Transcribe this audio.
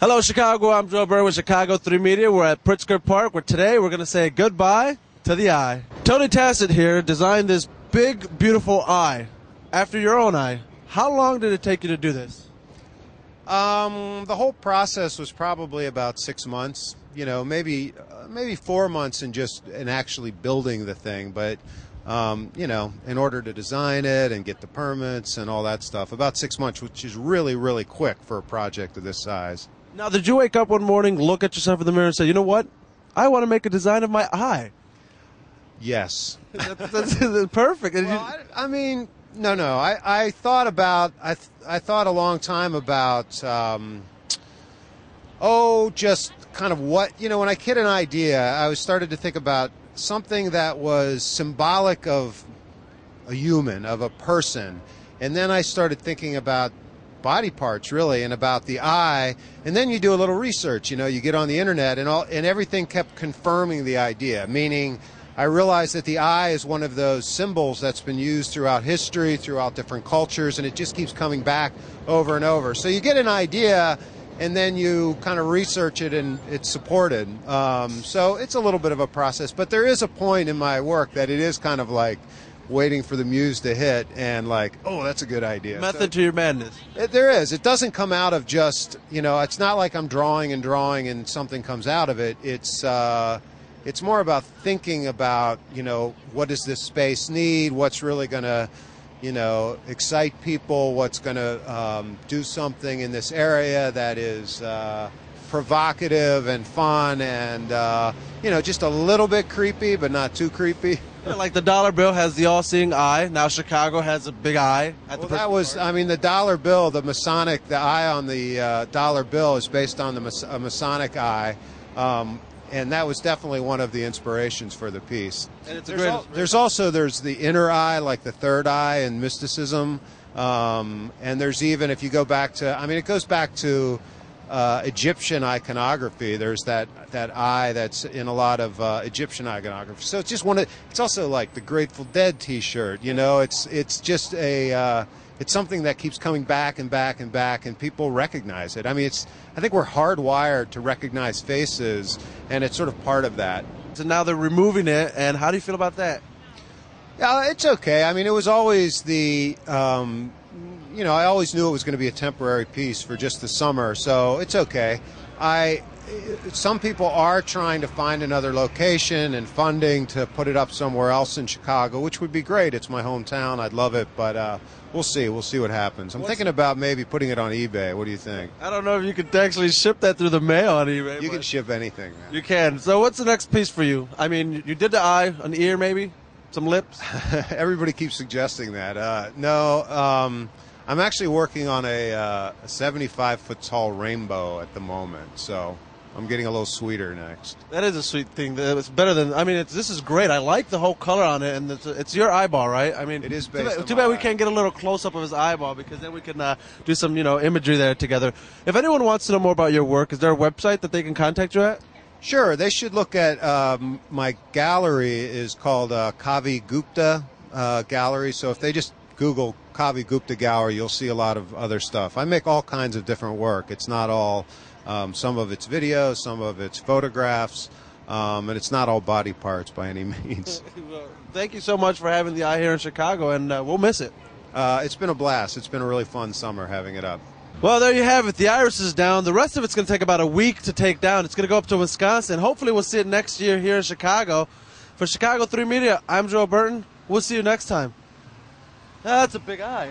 Hello, Chicago. I'm Joe Burr with Chicago 3 Media. We're at Pritzker Park, where today we're going to say goodbye to the eye. Tony Tassett here designed this big, beautiful eye after your own eye. How long did it take you to do this? The whole process was probably about 6 months. You know, maybe 4 months in actually building the thing. But you know, in order to design it and get the permits and all that stuff, about 6 months, which is really, really quick for a project of this size. Now, did you wake up one morning, look at yourself in the mirror, and say, you know what? I want to make a design of my eye. Yes. That's perfect. Well, I mean, no. I thought a long time about, just kind of what, you know, when I get an idea, I started to think about something that was symbolic of a human, of a person. And then I started thinking about body parts, really, and about the eye. And then you do a little research, you know, you get on the internet, and everything kept confirming the idea, meaning I realized that the eye is one of those symbols that's been used throughout history, throughout different cultures, and it just keeps coming back over and over. So you get an idea, and then you kind of research it, and it's supported. So it's a little bit of a process, but there is a point in my work that it is kind of like waiting for the muse to hit and like, oh, that's a good idea. Method to your madness. There is. It doesn't come out of just, you know, it's not like I'm drawing and something comes out of it. It's more about thinking about, you know, what does this space need? What's really going to, you know, excite people? What's going to do something in this area that is provocative and fun and, you know, just a little bit creepy, but not too creepy. Yeah, like the dollar bill has the all-seeing eye. Now Chicago has a big eye. I mean, the dollar bill, the eye on the dollar bill is based on a Masonic eye. And that was definitely one of the inspirations for the piece. And it's there's the inner eye, like the third eye in mysticism. And there's even, if you go back to, I mean, it goes back to Egyptian iconography. There's that eye that's in a lot of Egyptian iconography. So it's just it's also like the Grateful Dead T-shirt. You know, it's just it's something that keeps coming back and back and back, and people recognize it. I mean, I think we're hardwired to recognize faces, and it's sort of part of that. So now they're removing it, and how do you feel about that? Yeah, it's okay. I mean, it was always you know, I always knew it was going to be a temporary piece for just the summer, so it's okay. Some people are trying to find another location and funding to put it up somewhere else in Chicago, which would be great. It's my hometown. I'd love it, but we'll see. We'll see what happens. I'm thinking about maybe putting it on eBay. What do you think? I don't know if you could actually ship that through the mail on eBay. You can ship anything, man. You can. So what's the next piece for you? I mean, you did the eye, an ear maybe, some lips? Everybody keeps suggesting that. No, I'm actually working on a 75-foot tall rainbow at the moment, so I'm getting a little sweeter next. That is a sweet thing. It's better than, I mean, this is great. I like the whole color on it, and it's your eyeball, right? I mean, it is based on too bad we can't get a little close-up of his eyeball, because then we can do some, you know, imagery there together. If anyone wants to know more about your work, is there a website that they can contact you at? Sure. They should look at my gallery is called Kavi Gupta Gallery, so if they just Google Kavi Gupta Gallery, you'll see a lot of other stuff. I make all kinds of different work. It's not all, some of it's videos, some of it's photographs, and it's not all body parts by any means. Well, thank you so much for having the eye here in Chicago, and we'll miss it. It's been a blast. It's been a really fun summer having it up. Well, there you have it. The iris is down. The rest of it's going to take about a week to take down. It's going to go up to Wisconsin. Hopefully we'll see it next year here in Chicago. For Chicago 3 Media, I'm Joe Burton. We'll see you next time. That's a big eye.